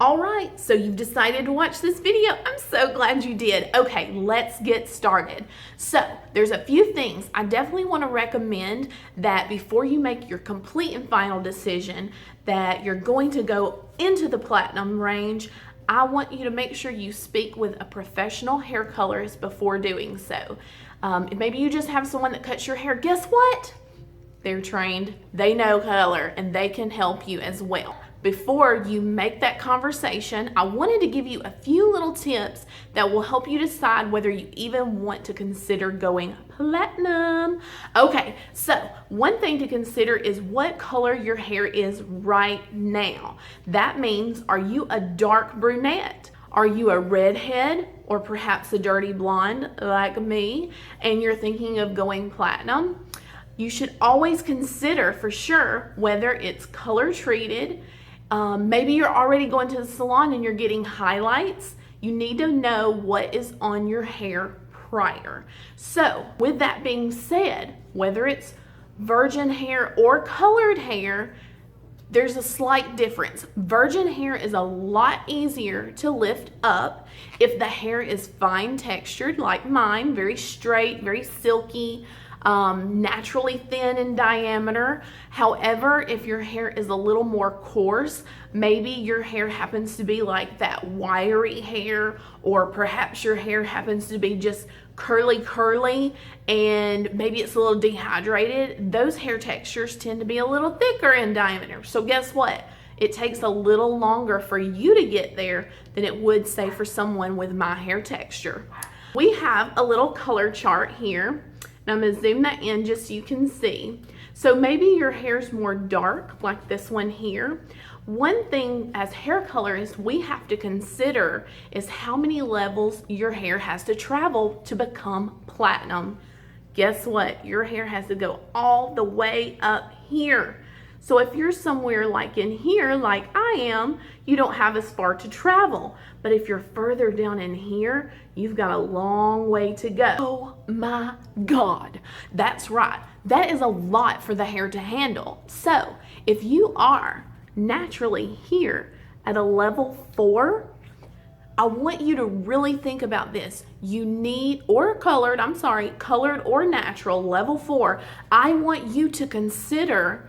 All right, so you've decided to watch this video. I'm so glad you did. Okay, let's get started. So there's a few things I definitely want to recommend that before you make your complete and final decision that you're going to go into the platinum range, I want you to make sure you speak with a professional hair colorist before doing so. Maybe you just have someone that cuts your hair. Guess what? They're trained, they know color, and they can help you as well. Before you make that conversation, I wanted to give you a few little tips that will help you decide whether you even want to consider going platinum. Okay, so one thing to consider is what color your hair is right now. That means, are you a dark brunette? Are you a redhead or perhaps a dirty blonde like me and you're thinking of going platinum? You should always consider for sure whether it's color treated. Maybe you're already going to the salon and you're getting highlights. You need to know what is on your hair prior. So with that being said, whether it's virgin hair or colored hair, there's a slight difference. Virgin hair is a lot easier to lift up if the hair is fine textured like mine, very straight, very silky, naturally thin in diameter. However, if your hair is a little more coarse, maybe your hair happens to be like that wiry hair, or perhaps your hair happens to be just curly and maybe it's a little dehydrated, those hair textures tend to be a little thicker in diameter. So guess what? It takes a little longer for you to get there than it would, say, for someone with my hair texture. We have a little color chart here. Now I'm going to zoom that in just so you can see. So maybe your hair's more dark, like this one here. One thing as hair colorists we have to consider is how many levels your hair has to travel to become platinum. Guess what? Your hair has to go all the way up here. So if you're somewhere like in here, like I am, you don't have as far to travel. But if you're further down in here, you've got a long way to go. Oh my God, that's right. That is a lot for the hair to handle. So if you are naturally here at a level 4, I want you to really think about this. You need, or colored, colored or natural, level 4. I want you to consider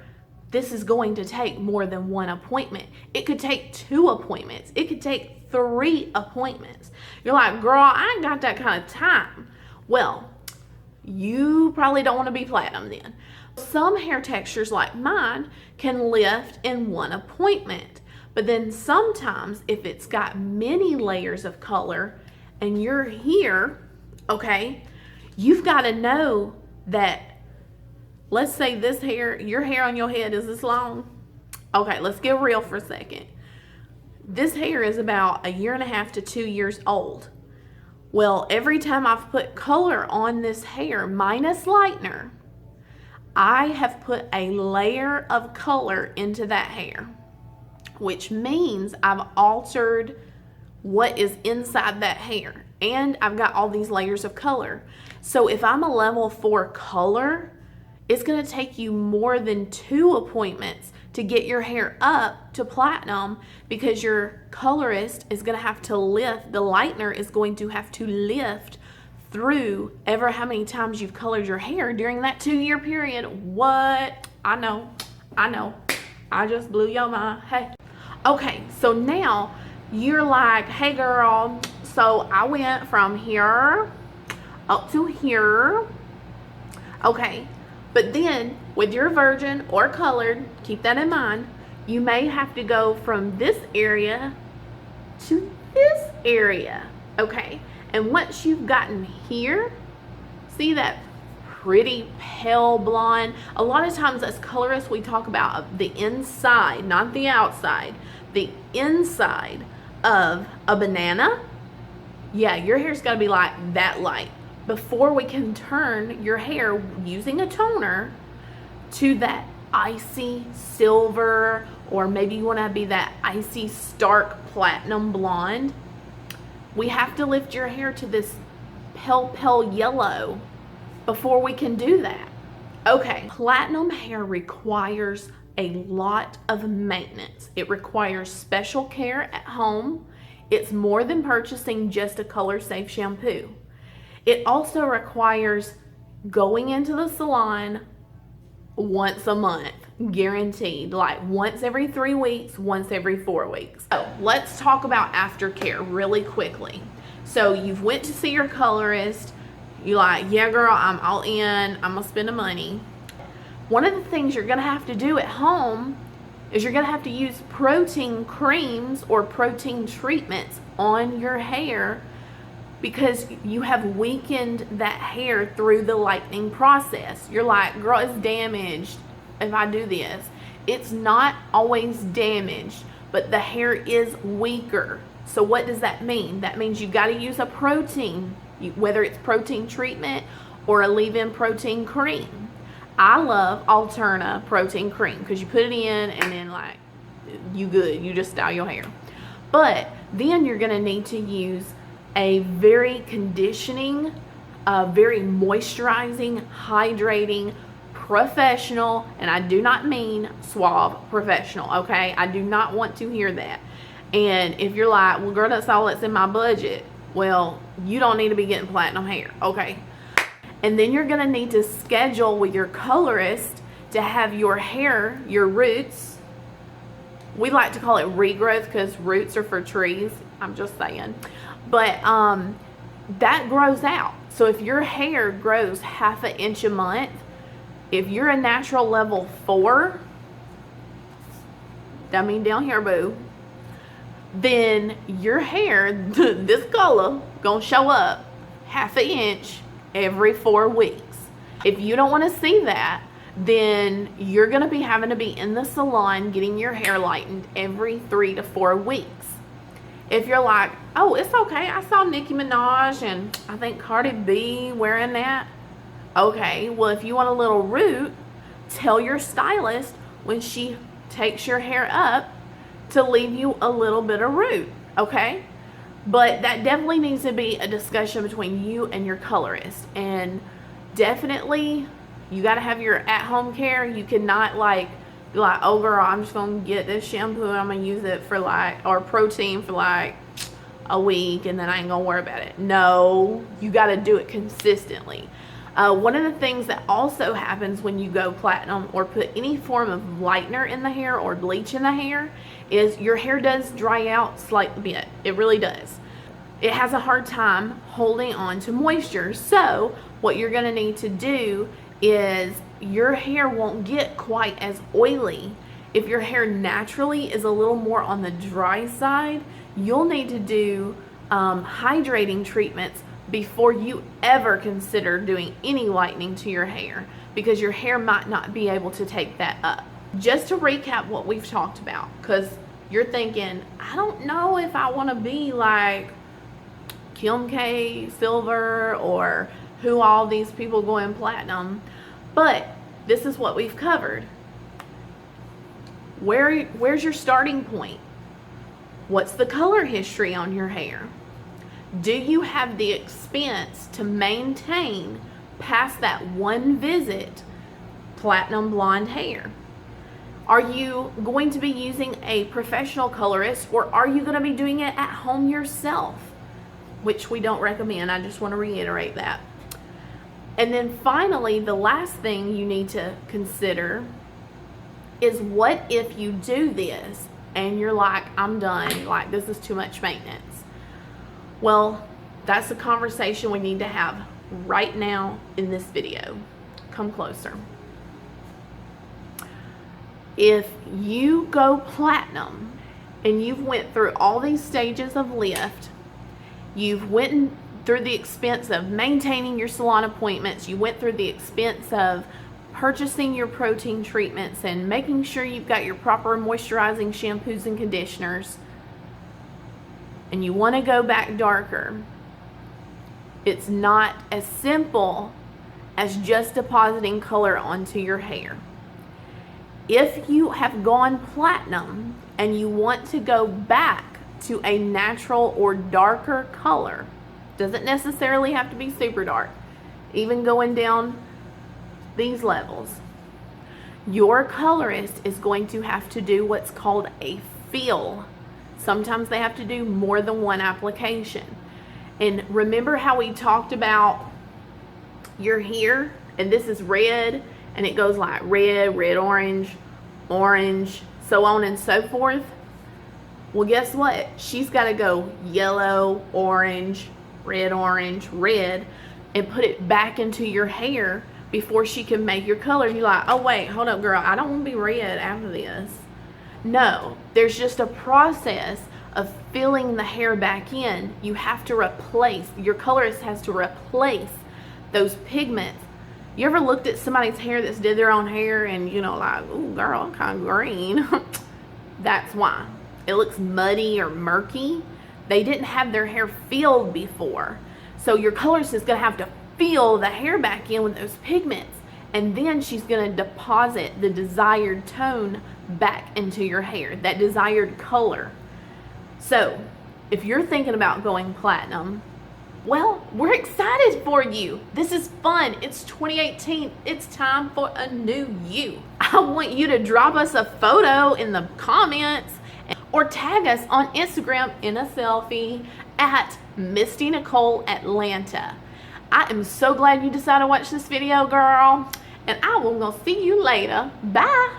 this is going to take more than one appointment. It could take 2 appointments. It could take 3 appointments. You're like, girl, I ain't got that kind of time. Well, you probably don't want to be platinum then. Some hair textures like mine can lift in 1 appointment. But then sometimes if it's got many layers of color and you're here, okay, you've got to know that, let's say this hair, your hair on your head is this long. Okay, let's get real for a second. This hair is about 1.5 to 2 years old. Well, every time I've put color on this hair, minus lightener, I have put a layer of color into that hair, which means I've altered what is inside that hair. And I've got all these layers of color. So if I'm a level 4 color, it's going to take you more than 2 appointments to get your hair up to platinum, because your colorist is going to have to lift, the lightener is going to have to lift through ever how many times you've colored your hair during that 2-year period. What? I know. I just blew your mind. Hey. Okay, so now you're like, hey girl, so I went from here up to here. Okay. But then with your virgin or colored, keep that in mind, you may have to go from this area to this area, okay? And once you've gotten here, see that pretty pale blonde? A lot of times as colorists, we talk about the inside, not the outside, the inside of a banana. Yeah, your hair's gotta be like that light before we can turn your hair using a toner to that icy silver, or maybe you want to be that icy stark platinum blonde. We have to lift your hair to this pale yellow before we can do that. Okay, platinum hair requires a lot of maintenance. It requires special care at home. It's more than purchasing just a color safe shampoo. It also requires going into the salon once a month, guaranteed, like once every 3 weeks, once every 4 weeks. So let's talk about aftercare really quickly. So you've went to see your colorist, you're like, yeah girl, I'm all in, I'm gonna spend the money. One of the things you're gonna have to do at home is you're gonna have to use protein creams or protein treatments on your hair because you have weakened that hair through the lightening process. You're like, girl, it's damaged if I do this. It's not always damaged, but the hair is weaker. So what does that mean? That means you gotta use a protein, whether it's protein treatment or a leave-in protein cream. I love Alterna protein cream because you put it in and then like, you good, you just style your hair. But then you're gonna need to use a very conditioning, very moisturizing, hydrating, professional, and I do not mean suave, professional, okay? I do not want to hear that. And if you're like, well girl, that's all that's in my budget, well, you don't need to be getting platinum hair, okay? And then you're gonna need to schedule with your colorist to have your hair, your roots, we like to call it regrowth because roots are for trees, I'm just saying. But that grows out. So if your hair grows 1/2 inch a month, if you're a natural level 4, that mean down here, boo, then your hair, this color, gonna show up 1/2 inch every 4 weeks. If you don't want to see that, then you're gonna be having to be in the salon getting your hair lightened every 3 to 4 weeks. If you're like, oh, it's okay, I saw Nicki Minaj and I think Cardi B wearing that. Okay, well, if you want a little root, tell your stylist when she takes your hair up to leave you a little bit of root, okay? But that definitely needs to be a discussion between you and your colorist. And definitely, you gotta have your at-home care. You cannot like, be like, oh girl, I'm just gonna get this shampoo and I'm gonna use it for like, or protein for like a week and then I ain't gonna worry about it. No, you gotta do it consistently. One of the things that also happens when you go platinum or put any form of lightener in the hair or bleach in the hair is your hair does dry out slightly bit. It really does. It has a hard time holding on to moisture. So what you're gonna need to do is your hair won't get quite as oily. If your hair naturally is a little more on the dry side, you'll need to do hydrating treatments before you ever consider doing any lightening to your hair because your hair might not be able to take that up. Just to recap what we've talked about, because you're thinking, I don't know if I want to be like Kim K, Silver, or who all these people going platinum, but this is what we've covered. Where's your starting point? What's the color history on your hair? Do you have the expense to maintain past that one visit platinum blonde hair? Are you going to be using a professional colorist or are you going to be doing it at home yourself? Which we don't recommend. I just want to reiterate that. And then finally, the last thing you need to consider is what if you do this and you're like, I'm done, like this is too much maintenance. Well, that's a conversation we need to have right now in this video. Come closer. If you go platinum and you've went through all these stages of lift, you've went through the expense of maintaining your salon appointments, you went through the expense of purchasing your protein treatments and making sure you've got your proper moisturizing shampoos and conditioners, and you want to go back darker, it's not as simple as just depositing color onto your hair. If you have gone platinum and you want to go back to a natural or darker color, doesn't necessarily have to be super dark, even going down these levels, your colorist is going to have to do what's called a fill. Sometimes they have to do more than one application. And remember how we talked about your hair, and this is red, and it goes like red, red, orange, orange, so on and so forth. Well, guess what? She's got to go yellow, orange, red, and put it back into your hair before she can make your color. You're like, oh wait, hold up, girl, I don't want to be red after this. No, there's just a process of filling the hair back in. You have to replace, your colorist has to replace those pigments. You ever looked at somebody's hair that's did their own hair and you know, like, ooh girl, I'm kind of green. That's why. It looks muddy or murky. They didn't have their hair filled before. So your colorist is gonna have to fill the hair back in with those pigments, and then she's gonna deposit the desired tone back into your hair, that desired color. So if you're thinking about going platinum, well, we're excited for you. This is fun. It's 2018. It's time for a new you. I want you to drop us a photo in the comments or tag us on Instagram in a selfie at Misty Nicole Atlanta. I am so glad you decided to watch this video, girl, and I will go see you later. Bye.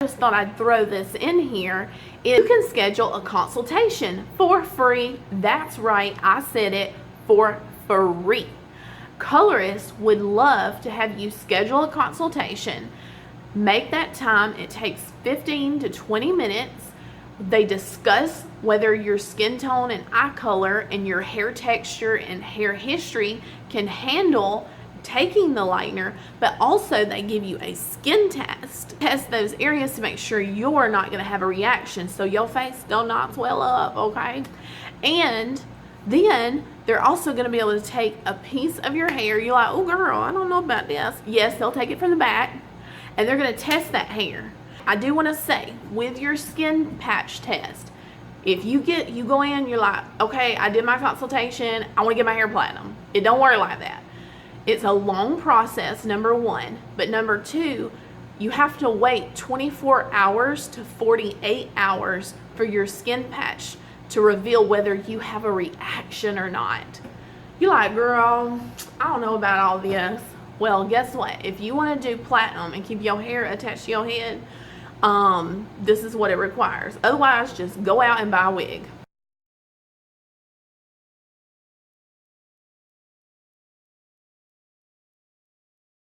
Just thought I'd throw this in here. You can schedule a consultation for free. That's right, I said it, for free. Colorists would love to have you schedule a consultation. Make that time. It takes 15 to 20 minutes. They discuss whether your skin tone and eye color and your hair texture and hair history can handle taking the lightener, but also they give you a skin test. Test those areas to make sure you're not going to have a reaction, so your face will not swell up, okay? And then they're also going to be able to take a piece of your hair. You're like, oh girl, I don't know about this. Yes, they'll take it from the back, and they're going to test that hair. I do want to say, with your skin patch test, if you go in, you're like, okay, I did my consultation, I want to get my hair platinum. It don't work like that. It's a long process, number one. But number two, you have to wait 24 hours to 48 hours for your skin patch to reveal whether you have a reaction or not. You're like, girl, I don't know about all this. Well, guess what? If you want to do platinum and keep your hair attached to your head, this is what it requires. Otherwise, just go out and buy a wig.